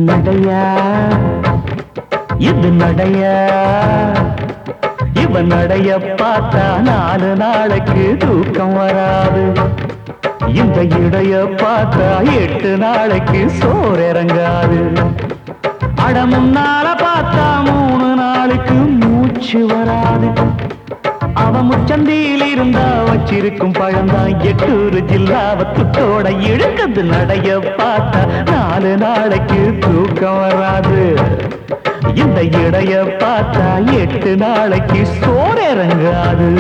நடையா இது நடையா இவன் நடைய பார்த்தா 4 நாளைக்கு தூக்கம் வராது. இந்த இடைய பார்த்தா 8 நாளைக்கு சோறு இறங்காது. அடமுன்னால பார்த்தா 3 நாளுக்கு மூச்சு வராது. அவன் முச்சந்தியில் இருந்தா வச்சிருக்கும் பழந்தான் 8 ஜில்லாவத்துட்டோட இழுக்குது. நடைய பார்த்தா 4 நாளைக்கு தூக்கம் வராது. இந்த இடைய பார்த்தா 8 நாளைக்கு சோறு இறங்காது.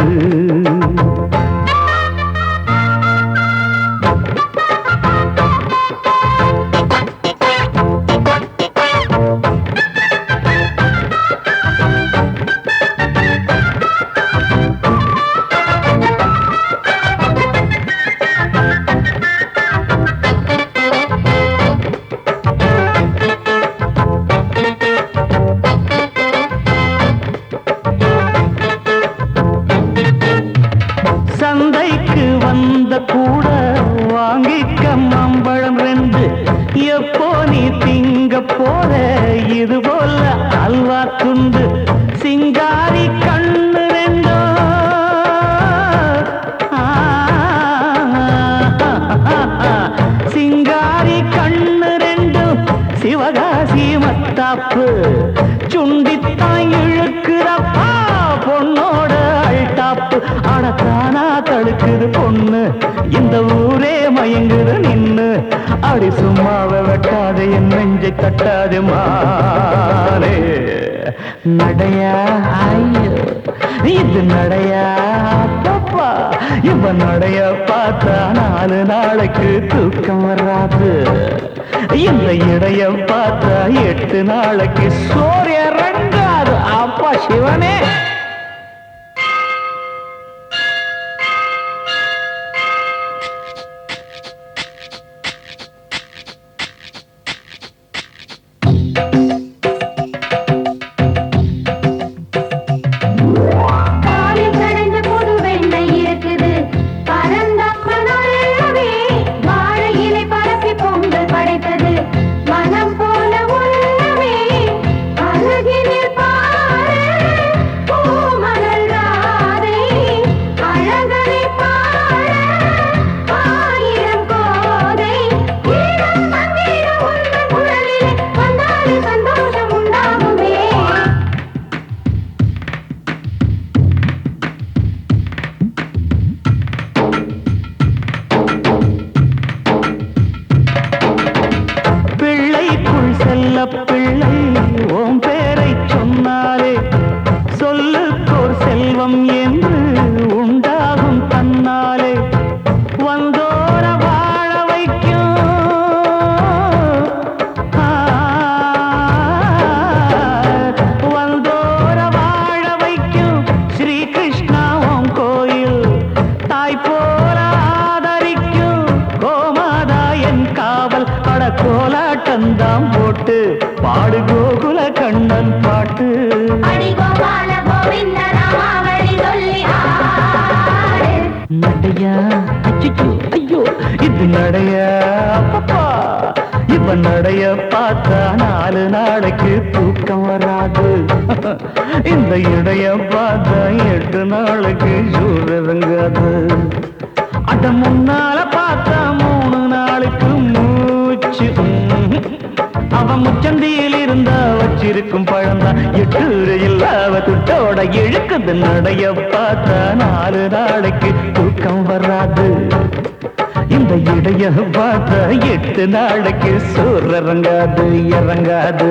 சந்தைக்கு வந்த கூட வாங்கிக்க மாம்பழம் 2. எப்போ நீ திங்க போற இது போல அல்வா துண்டு. சிங்காரி கண்ணு 2 சிங்காரி கண்ணு 2 சிவகாசி மத்தாப்பு சுண்டித்தான் இழுக்குறப்பா பொண்ணோட அழ்தாப்பு. அடத்தானா தடுக்குது பொண்ணு இந்த ஊரே மயங்குது நின்னு. அடி சும்மாவை வெட்டாதே என் நெஞ்சை தட்டாதே மானே. நடையா ஐயோ இது நடையா பாப்பா இவன் நடைய பார்த்தா 4 நாளைக்கு தூக்கம் வராது. இந்த இடைய பார்த்தா 8 நாளைக்கு சோறு இறங்காது. அப்பா சிவனே. செல்ல பிள்ளை ஓம் பேரை சொன்னாலே சொல்லுக்கோர் செல்வம் என்று உண்டாகும் தன்னாலே. வந்தோர வாழ வைக்கும் வந்தோர வாழ வைக்கும் ஸ்ரீ கிருஷ்ணா ஓம் கோயில். தாய் போல ஆதரிக்கும் கோமாதா என் காவல். அட கோலாட்டந்தாம் போட்டு பாடு கோகுல கண்ணன் பாட்டு. நடையா அச்சோ ஐயோ இது நடையா பாப்பா இவன் நடைய பார்த்தா 4 நாளைக்கு தூக்கம் வராது. இந்த இடைய பார்த்தா 8 நாளைக்கு சோறு இறங்காது. அட முன்னால பார்த்தா 3 நாளுக்கு மூச்சு. அவன் முச்சந்தியில் இருந்தா வச்சிருக்கும் பழந்தான் 8 இல்லாவத்துட்டோட இழுக்குது. நடைய பார்த்தா 4 நாளைக்கு தூக்கம் வராது. இந்த இடைய பார்த்தா 8 நாளைக்கு சோறு இறங்காது இறங்காது.